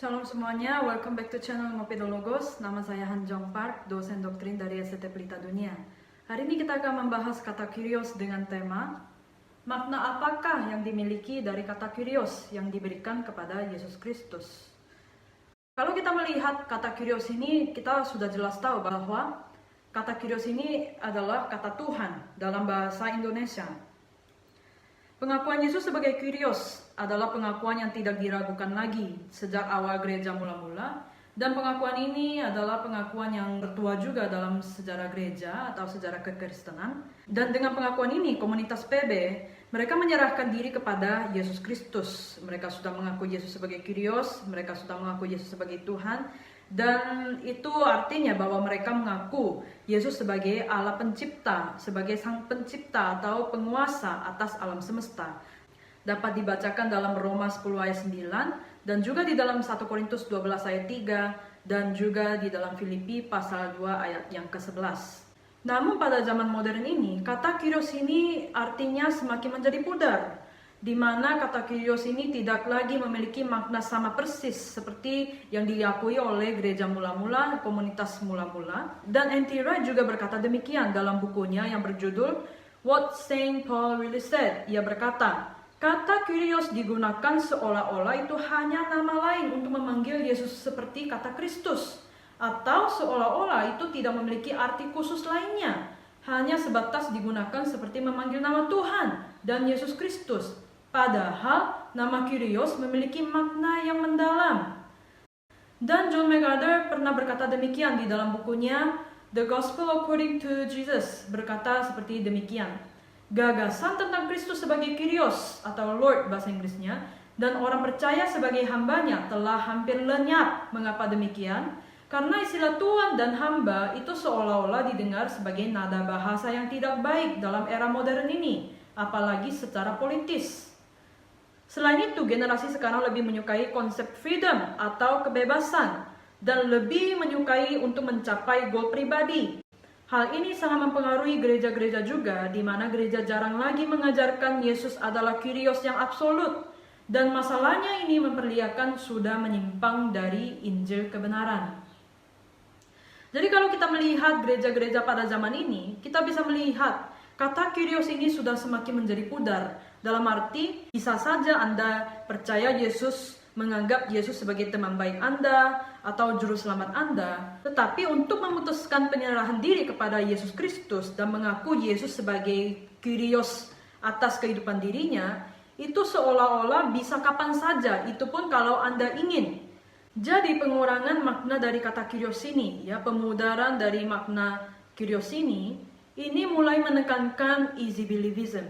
Shalom semuanya, welcome back to channel Ngopidologos. Nama saya Han Jong Park, dosen doktrin dari SCT Pelita Dunia. Hari ini kita akan membahas kata kyrios dengan tema makna apakah yang dimiliki dari kata kyrios yang diberikan kepada Yesus Kristus. Kalau kita melihat kata kyrios ini, kita sudah jelas tahu bahwa kata kyrios ini adalah kata Tuhan dalam bahasa Indonesia. Pengakuan Yesus sebagai kyrios adalah pengakuan yang tidak diragukan lagi sejak awal gereja mula-mula, dan pengakuan ini adalah pengakuan yang tertua juga dalam sejarah gereja atau sejarah kekristenan. Dan dengan pengakuan ini, komunitas PB mereka menyerahkan diri kepada Yesus Kristus. Mereka sudah mengaku Yesus sebagai kyrios, mereka sudah mengaku Yesus sebagai Tuhan, dan itu artinya bahwa mereka mengaku Yesus sebagai Allah pencipta, sebagai sang pencipta atau penguasa atas alam semesta. Dapat dibacakan dalam Roma 10 ayat 9 dan juga di dalam 1 Korintus 12 ayat 3 dan juga di dalam Filipi pasal 2 ayat yang ke-11. Namun pada zaman modern ini, kata kyrios ini artinya semakin menjadi pudar, di mana kata kyrios ini tidak lagi memiliki makna sama persis seperti yang diakui oleh gereja mula-mula, komunitas mula-mula. Dan N.T. Wright juga berkata demikian dalam bukunya yang berjudul What Saint Paul Really Said. Ia berkata, kata kyrios digunakan seolah-olah itu hanya nama lain untuk memanggil Yesus seperti kata Kristus, atau seolah-olah itu tidak memiliki arti khusus lainnya, hanya sebatas digunakan seperti memanggil nama Tuhan dan Yesus Kristus. Padahal nama kyrios memiliki makna yang mendalam. Dan John MacArthur pernah berkata demikian di dalam bukunya The Gospel According to Jesus, berkata seperti demikian. Gagasan tentang Kristus sebagai kyrios atau Lord bahasa Inggrisnya dan orang percaya sebagai hambanya telah hampir lenyap. Mengapa demikian? Karena istilah Tuhan dan hamba itu seolah-olah didengar sebagai nada bahasa yang tidak baik dalam era modern ini, apalagi secara politis. Selain itu, generasi sekarang lebih menyukai konsep freedom atau kebebasan dan lebih menyukai untuk mencapai goal pribadi. Hal ini sangat mempengaruhi gereja-gereja juga, di mana gereja jarang lagi mengajarkan Yesus adalah kyrios yang absolut. Dan masalahnya ini memperlihatkan sudah menyimpang dari Injil kebenaran. Jadi kalau kita melihat gereja-gereja pada zaman ini, kita bisa melihat kata kyrios ini sudah semakin menjadi pudar. Dalam arti, bisa saja Anda percaya Yesus, menganggap Yesus sebagai teman baik Anda atau juru selamat Anda. Tetapi untuk memutuskan penyerahan diri kepada Yesus Kristus dan mengaku Yesus sebagai kyrios atas kehidupan dirinya, itu seolah-olah bisa kapan saja, itu pun kalau Anda ingin. Jadi pengurangan makna dari kata kyrios ini, pemudaran dari makna kyrios ini mulai menekankan easy believism.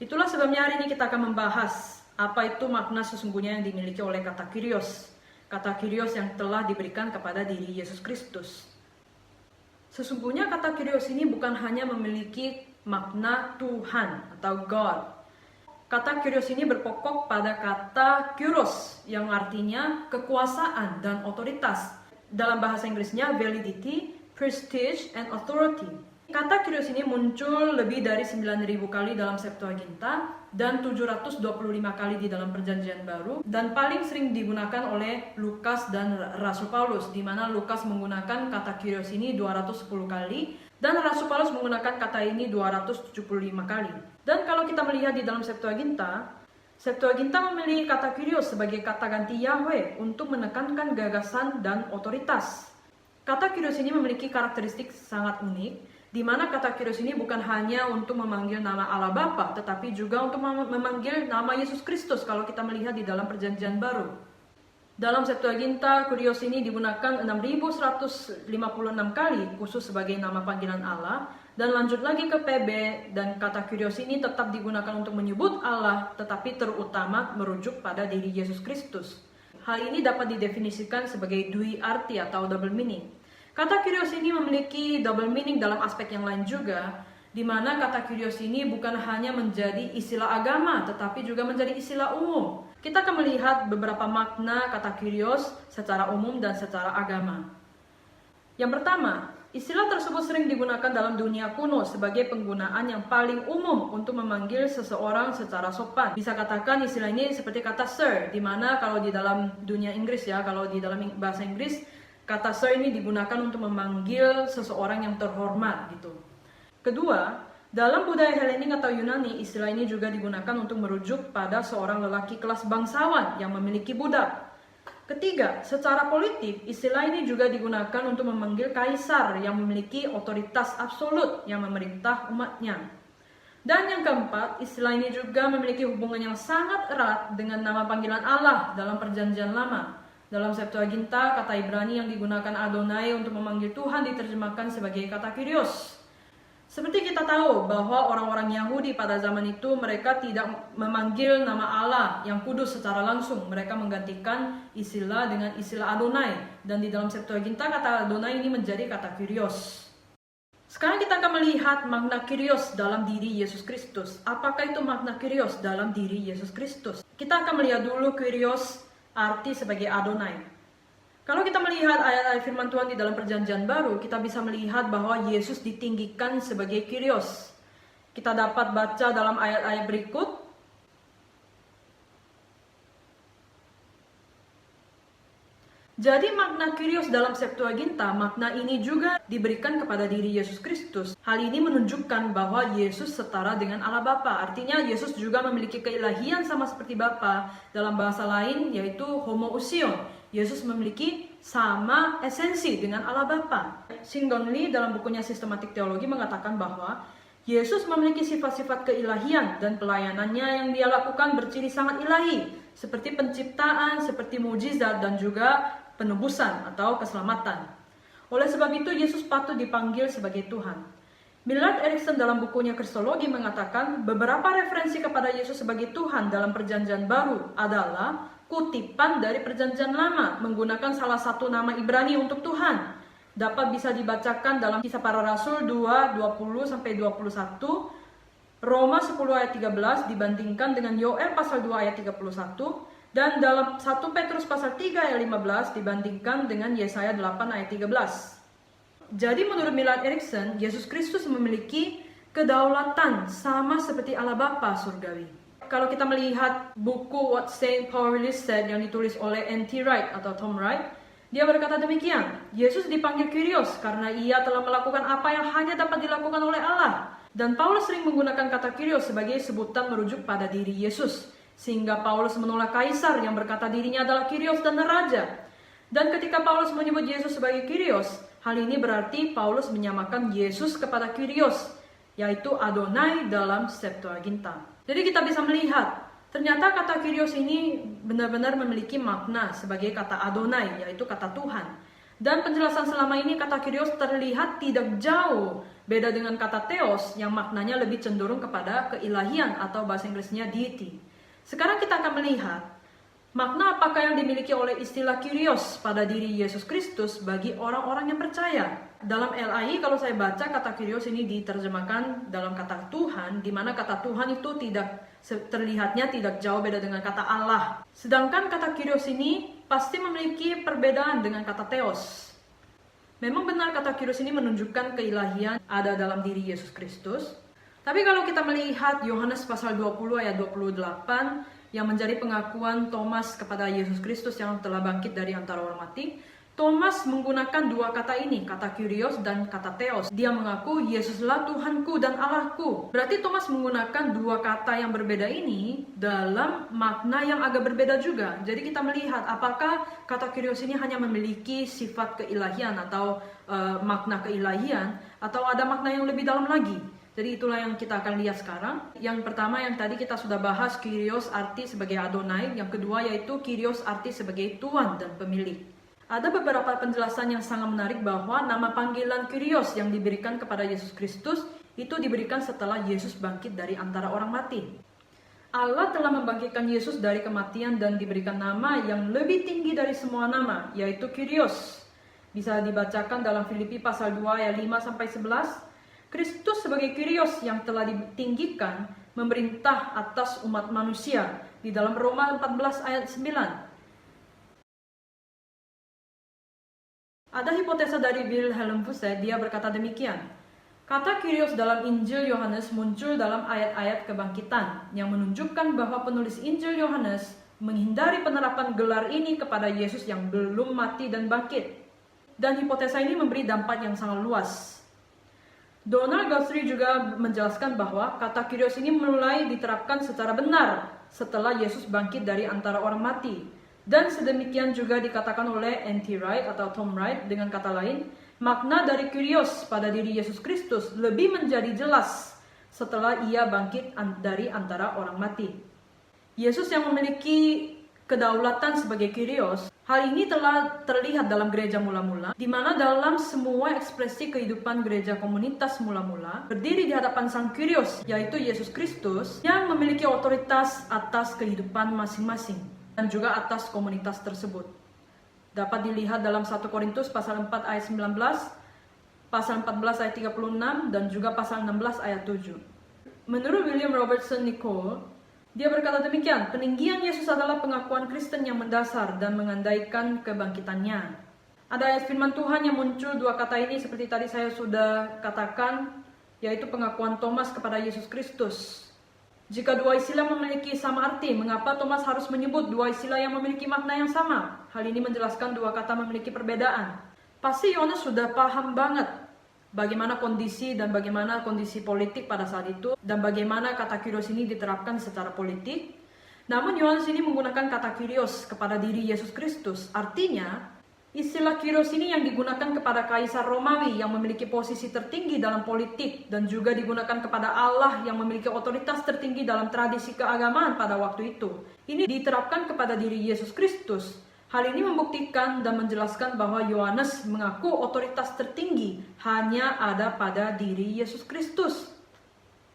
Itulah sebabnya hari ini kita akan membahas apa itu makna sesungguhnya yang dimiliki oleh kata kyrios. Kata kyrios yang telah diberikan kepada diri Yesus Kristus. Sesungguhnya kata kyrios ini bukan hanya memiliki makna Tuhan atau God. Kata kyrios ini berpokok pada kata kyros yang artinya kekuasaan dan otoritas. Dalam bahasa Inggrisnya validity, prestige, and authority. Kata kyrios ini muncul lebih dari 9.000 kali dalam Septuaginta dan 725 kali di dalam Perjanjian Baru, dan paling sering digunakan oleh Lukas dan Rasul Paulus, di mana Lukas menggunakan kata kyrios ini 210 kali dan Rasul Paulus menggunakan kata ini 275 kali. Dan kalau kita melihat di dalam Septuaginta memilih kata kyrios sebagai kata ganti Yahweh untuk menekankan gagasan dan otoritas. Kata kyrios ini memiliki karakteristik sangat unik, di mana kata kyrios ini bukan hanya untuk memanggil nama Allah Bapa, tetapi juga untuk memanggil nama Yesus Kristus kalau kita melihat di dalam Perjanjian Baru. Dalam Septuaginta, kyrios ini digunakan 6.156 kali khusus sebagai nama panggilan Allah, dan lanjut lagi ke PB, dan kata kyrios ini tetap digunakan untuk menyebut Allah, tetapi terutama merujuk pada diri Yesus Kristus. Hal ini dapat didefinisikan sebagai dui arti atau double meaning. Kata kyrios ini memiliki double meaning dalam aspek yang lain juga, di mana kata kyrios ini bukan hanya menjadi istilah agama, tetapi juga menjadi istilah umum. Kita akan melihat beberapa makna kata kyrios secara umum dan secara agama. Yang pertama, istilah tersebut sering digunakan dalam dunia kuno sebagai penggunaan yang paling umum untuk memanggil seseorang secara sopan. Bisa katakan istilah ini seperti kata sir, di mana kalau di dalam dunia Inggris ya, kalau di dalam bahasa Inggris, kata sir ini digunakan untuk memanggil seseorang yang terhormat gitu. Kedua, dalam budaya Helenik atau Yunani, istilah ini juga digunakan untuk merujuk pada seorang lelaki kelas bangsawan yang memiliki budak. Ketiga, secara politik, istilah ini juga digunakan untuk memanggil kaisar yang memiliki otoritas absolut yang memerintah umatnya. Dan yang keempat, istilah ini juga memiliki hubungan yang sangat erat dengan nama panggilan Allah dalam Perjanjian Lama. Dalam Septuaginta, kata Ibrani yang digunakan Adonai untuk memanggil Tuhan diterjemahkan sebagai kata Kyrios. Seperti kita tahu bahwa orang-orang Yahudi pada zaman itu mereka tidak memanggil nama Allah yang kudus secara langsung. Mereka menggantikan istilah dengan istilah Adonai. Dan di dalam Septuaginta kata Adonai ini menjadi kata Kyrios. Sekarang kita akan melihat makna Kyrios dalam diri Yesus Kristus. Apakah itu makna Kyrios dalam diri Yesus Kristus? Kita akan melihat dulu Kyrios arti sebagai Adonai. Kalau kita melihat ayat-ayat firman Tuhan di dalam Perjanjian Baru, kita bisa melihat bahwa Yesus ditinggikan sebagai Kyrios. Kita dapat baca dalam ayat-ayat berikut. Jadi makna Kyrios dalam Septuaginta, makna ini juga diberikan kepada diri Yesus Kristus. Hal ini menunjukkan bahwa Yesus setara dengan Allah Bapa. Artinya Yesus juga memiliki keilahian sama seperti Bapa. Dalam bahasa lain yaitu homoousion. Yesus memiliki sama esensi dengan Allah Bapa. Sheldon Lee dalam bukunya Sistematik Teologi mengatakan bahwa Yesus memiliki sifat-sifat keilahian dan pelayanannya yang dia lakukan berciri sangat ilahi, seperti penciptaan, seperti mujizat dan juga penebusan atau keselamatan. Oleh sebab itu Yesus patut dipanggil sebagai Tuhan. Millard Erickson dalam bukunya Kristologi mengatakan beberapa referensi kepada Yesus sebagai Tuhan dalam Perjanjian Baru adalah kutipan dari Perjanjian Lama menggunakan salah satu nama Ibrani untuk Tuhan. Dapat bisa dibacakan dalam Kisah Para Rasul 2, 20-21, Roma 10 ayat 13 dibandingkan dengan Yoel pasal 2 ayat 31, dan dalam 1 Petrus pasal 3 ayat 15 dibandingkan dengan Yesaya 8 ayat 13. Jadi menurut Millard Erickson, Yesus Kristus memiliki kedaulatan sama seperti Allah Bapa surgawi. Kalau kita melihat buku What Saint Paul Really Said yang ditulis oleh N.T. Wright atau Tom Wright, dia berkata demikian, Yesus dipanggil Kyrios karena ia telah melakukan apa yang hanya dapat dilakukan oleh Allah. Dan Paulus sering menggunakan kata Kyrios sebagai sebutan merujuk pada diri Yesus. Sehingga Paulus menolak kaisar yang berkata dirinya adalah Kyrios dan raja. Dan ketika Paulus menyebut Yesus sebagai Kyrios, hal ini berarti Paulus menyamakan Yesus kepada Kyrios, yaitu Adonai dalam Septuaginta. Jadi kita bisa melihat, ternyata kata Kyrios ini benar-benar memiliki makna sebagai kata Adonai, yaitu kata Tuhan. Dan penjelasan selama ini kata Kyrios terlihat tidak jauh beda dengan kata Theos yang maknanya lebih cenderung kepada keilahian atau bahasa Inggrisnya deity. Sekarang kita akan melihat makna apakah yang dimiliki oleh istilah Kyrios pada diri Yesus Kristus bagi orang-orang yang percaya. Dalam LAI kalau saya baca kata Kyrios ini diterjemahkan dalam kata Tuhan, di mana kata Tuhan itu terlihatnya tidak jauh beda dengan kata Allah. Sedangkan kata Kyrios ini pasti memiliki perbedaan dengan kata Theos. Memang benar kata Kyrios ini menunjukkan keilahian ada dalam diri Yesus Kristus. Tapi kalau kita melihat Yohanes pasal 20 ayat 28 yang menjadi pengakuan Thomas kepada Yesus Kristus yang telah bangkit dari antara orang mati, Thomas menggunakan dua kata ini, kata Kyrios dan kata Theos. Dia mengaku Yesuslah Tuhanku dan Allahku. Berarti Thomas menggunakan dua kata yang berbeda ini dalam makna yang agak berbeda juga. Jadi kita melihat apakah kata Kyrios ini hanya memiliki sifat keilahian atau makna keilahian, atau ada makna yang lebih dalam lagi. Jadi itulah yang kita akan lihat sekarang. Yang pertama yang tadi kita sudah bahas, Kyrios arti sebagai Adonai. Yang kedua yaitu Kyrios arti sebagai Tuhan dan pemilik. Ada beberapa penjelasan yang sangat menarik bahwa nama panggilan Kyrios yang diberikan kepada Yesus Kristus itu diberikan setelah Yesus bangkit dari antara orang mati. Allah telah membangkitkan Yesus dari kematian dan diberikan nama yang lebih tinggi dari semua nama, yaitu Kyrios. Bisa dibacakan dalam Filipi pasal 2 ayat 5-11. Kristus sebagai Kyrios yang telah ditinggikan memerintah atas umat manusia di dalam Roma 14 ayat 9. Ada hipotesa dari Wilhelm Fuset, dia berkata demikian. Kata Kyrios dalam Injil Yohanes muncul dalam ayat-ayat kebangkitan yang menunjukkan bahwa penulis Injil Yohanes menghindari penerapan gelar ini kepada Yesus yang belum mati dan bangkit. Dan hipotesa ini memberi dampak yang sangat luas. Donald Guthrie juga menjelaskan bahwa kata Kyrios ini mulai diterapkan secara benar setelah Yesus bangkit dari antara orang mati. Dan sedemikian juga dikatakan oleh N.T. Wright atau Tom Wright, dengan kata lain, makna dari Kyrios pada diri Yesus Kristus lebih menjadi jelas setelah ia bangkit dari antara orang mati. Yesus yang memiliki kedaulatan sebagai Kyrios, hal ini telah terlihat dalam gereja mula-mula, di mana dalam semua ekspresi kehidupan gereja komunitas mula-mula, berdiri di hadapan Sang Kyrios, yaitu Yesus Kristus, yang memiliki otoritas atas kehidupan masing-masing, dan juga atas komunitas tersebut. Dapat dilihat dalam 1 Korintus pasal 4 ayat 19, pasal 14 ayat 36, dan juga pasal 16 ayat 7. Menurut William Robertson Nicoll, dia berkata demikian, peninggian Yesus adalah pengakuan Kristen yang mendasar dan mengandaikan kebangkitannya. Ada ayat firman Tuhan yang muncul dua kata ini seperti tadi saya sudah katakan, yaitu pengakuan Thomas kepada Yesus Kristus. Jika dua istilah memiliki sama arti, mengapa Thomas harus menyebut dua istilah yang memiliki makna yang sama? Hal ini menjelaskan dua kata memiliki perbedaan. Pasti Yohanes sudah paham banget bagaimana kondisi dan bagaimana kondisi politik pada saat itu, dan bagaimana kata Kyrios ini diterapkan secara politik. Namun Yohanes ini menggunakan kata Kyrios kepada diri Yesus Kristus. Artinya, istilah Kyrios ini yang digunakan kepada Kaisar Romawi yang memiliki posisi tertinggi dalam politik, dan juga digunakan kepada Allah yang memiliki otoritas tertinggi dalam tradisi keagamaan pada waktu itu. Ini diterapkan kepada diri Yesus Kristus. Hal ini membuktikan dan menjelaskan bahwa Yohanes mengaku otoritas tertinggi hanya ada pada diri Yesus Kristus.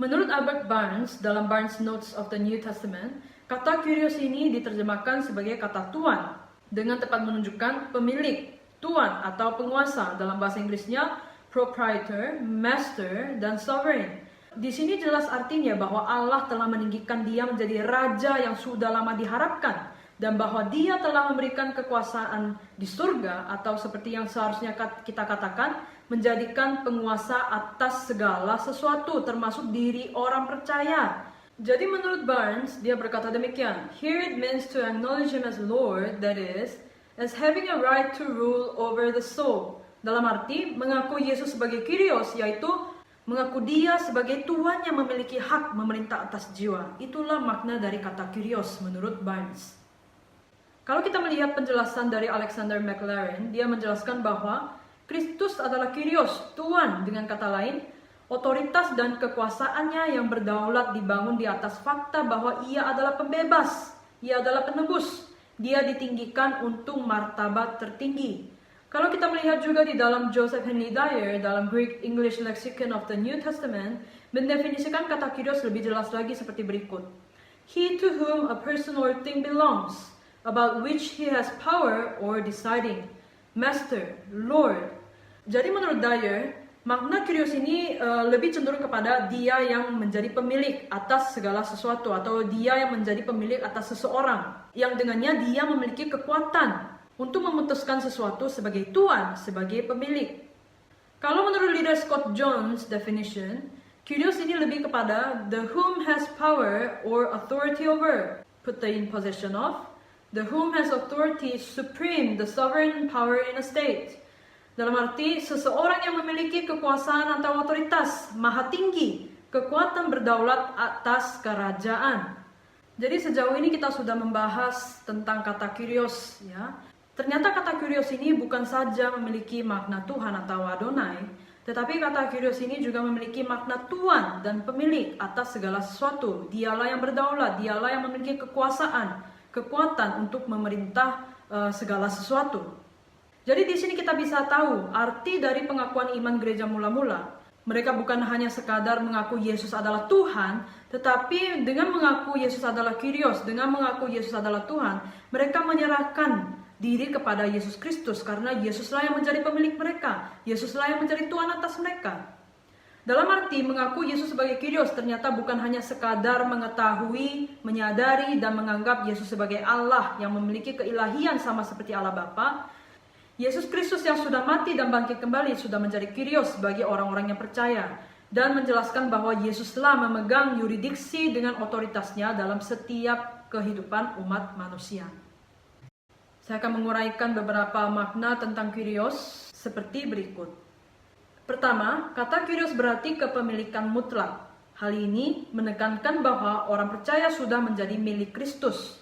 Menurut Albert Barnes, dalam Barnes Notes of the New Testament, kata Kyrios ini diterjemahkan sebagai kata Tuan, dengan tepat menunjukkan pemilik, tuan atau penguasa. Dalam bahasa Inggrisnya, proprietor, master, dan sovereign. Di sini jelas artinya bahwa Allah telah meninggikan dia menjadi raja yang sudah lama diharapkan, dan bahwa dia telah memberikan kekuasaan di surga, atau seperti yang seharusnya kita katakan, menjadikan penguasa atas segala sesuatu, termasuk diri orang percaya. Jadi menurut Barnes, dia berkata demikian, here it means to acknowledge him as Lord, that is, as having a right to rule over the soul. Dalam arti, mengaku Yesus sebagai Kyrios, yaitu mengaku dia sebagai Tuhan yang memiliki hak memerintah atas jiwa. Itulah makna dari kata Kyrios menurut Barnes. Kalau kita melihat penjelasan dari Alexander McLaren, dia menjelaskan bahwa Kristus adalah Kyrios, Tuhan, dengan kata lain, otoritas dan kekuasaannya yang berdaulat dibangun di atas fakta bahwa ia adalah pembebas, ia adalah penebus, dia ditinggikan untuk martabat tertinggi. Kalau kita melihat juga di dalam Joseph Henry Dyer, dalam Greek English Lexicon of the New Testament, mendefinisikan kata Kyrios lebih jelas lagi seperti berikut. He to whom a person or thing belongs, about which he has power or deciding, master, lord. Jadi menurut Dyer, makna Kyrios ini lebih cenderung kepada dia yang menjadi pemilik atas segala sesuatu, atau dia yang menjadi pemilik atas seseorang, yang dengannya dia memiliki kekuatan untuk memutuskan sesuatu sebagai tuan, sebagai pemilik. Kalau menurut leader Scott Jones' definition, Kyrios ini lebih kepada the whom has power or authority over, put in possession of, the whom has authority supreme, the sovereign power in a state. Dalam arti, seseorang yang memiliki kekuasaan atau otoritas maha tinggi, kekuatan berdaulat atas kerajaan. Jadi sejauh ini kita sudah membahas tentang kata Kyrios, ya. Ternyata kata Kyrios ini bukan saja memiliki makna Tuhan atau Adonai, tetapi kata Kyrios ini juga memiliki makna Tuan dan pemilik atas segala sesuatu. Dialah yang berdaulat, dialah yang memiliki kekuatan untuk memerintah segala sesuatu. Jadi di sini kita bisa tahu arti dari pengakuan iman gereja mula-mula. Mereka bukan hanya sekadar mengaku Yesus adalah Tuhan, tetapi dengan mengaku Yesus adalah Kyrios, dengan mengaku Yesus adalah Tuhan, mereka menyerahkan diri kepada Yesus Kristus, karena Yesuslah yang menjadi pemilik mereka, Yesuslah yang menjadi Tuhan atas mereka. Dalam arti mengaku Yesus sebagai Kyrios ternyata bukan hanya sekadar mengetahui, menyadari, dan menganggap Yesus sebagai Allah yang memiliki keilahian sama seperti Allah Bapa. Yesus Kristus yang sudah mati dan bangkit kembali sudah menjadi Kyrios bagi orang-orang yang percaya dan menjelaskan bahwa Yesuslah memegang yuridiksi dengan otoritasnya dalam setiap kehidupan umat manusia. Saya akan menguraikan beberapa makna tentang Kyrios seperti berikut. Pertama, kata Kyrios berarti kepemilikan mutlak. Hal ini menekankan bahwa orang percaya sudah menjadi milik Kristus.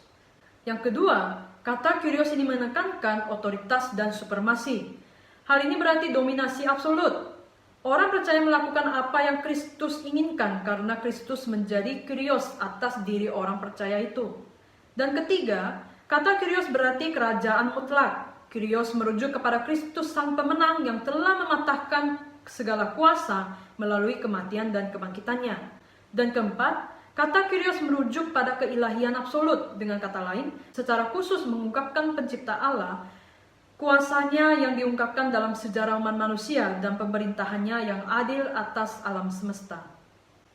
Yang kedua, kata Kyrios ini menekankan otoritas dan supremasi. Hal ini berarti dominasi absolut. Orang percaya melakukan apa yang Kristus inginkan karena Kristus menjadi Kyrios atas diri orang percaya itu. Dan ketiga, kata Kyrios berarti kerajaan mutlak. Kyrios merujuk kepada Kristus sang pemenang yang telah mematahkan segala kuasa melalui kematian dan kebangkitannya. Dan keempat, kata Kyrios merujuk pada keilahian absolut. Dengan kata lain, secara khusus mengungkapkan pencipta Allah, kuasanya yang diungkapkan dalam sejarah umat manusia dan pemerintahannya yang adil atas alam semesta.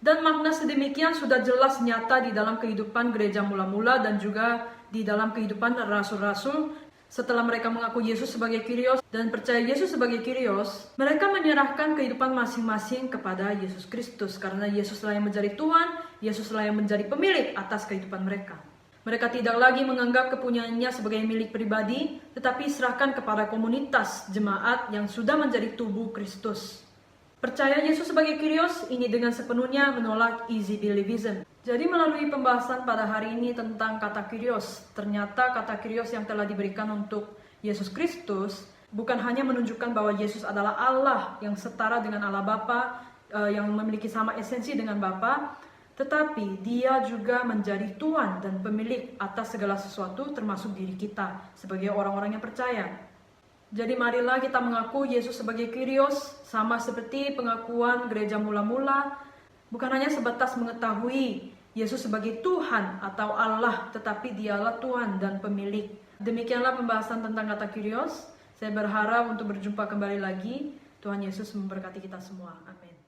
Dan makna sedemikian sudah jelas nyata di dalam kehidupan gereja mula-mula dan juga di dalam kehidupan rasul-rasul. Setelah mereka mengaku Yesus sebagai Kyrios dan percaya Yesus sebagai Kyrios, mereka menyerahkan kehidupan masing-masing kepada Yesus Kristus karena Yesuslah yang menjadi Tuhan, Yesuslah yang menjadi pemilik atas kehidupan mereka. Mereka tidak lagi menganggap kepunyaannya sebagai milik pribadi, tetapi serahkan kepada komunitas jemaat yang sudah menjadi tubuh Kristus. Percaya Yesus sebagai Kyrios ini dengan sepenuhnya menolak easy believism. Jadi melalui pembahasan pada hari ini tentang kata Kyrios, ternyata kata Kyrios yang telah diberikan untuk Yesus Kristus bukan hanya menunjukkan bahwa Yesus adalah Allah yang setara dengan Allah Bapa, yang memiliki sama esensi dengan Bapa, tetapi dia juga menjadi Tuhan dan pemilik atas segala sesuatu termasuk diri kita sebagai orang-orang yang percaya. Jadi marilah kita mengaku Yesus sebagai Kyrios sama seperti pengakuan gereja mula-mula, bukan hanya sebatas mengetahui Yesus sebagai Tuhan atau Allah, tetapi dialah Tuhan dan pemilik. Demikianlah pembahasan tentang kata Kyrios. Saya berharap untuk berjumpa kembali lagi. Tuhan Yesus memberkati kita semua. Amin.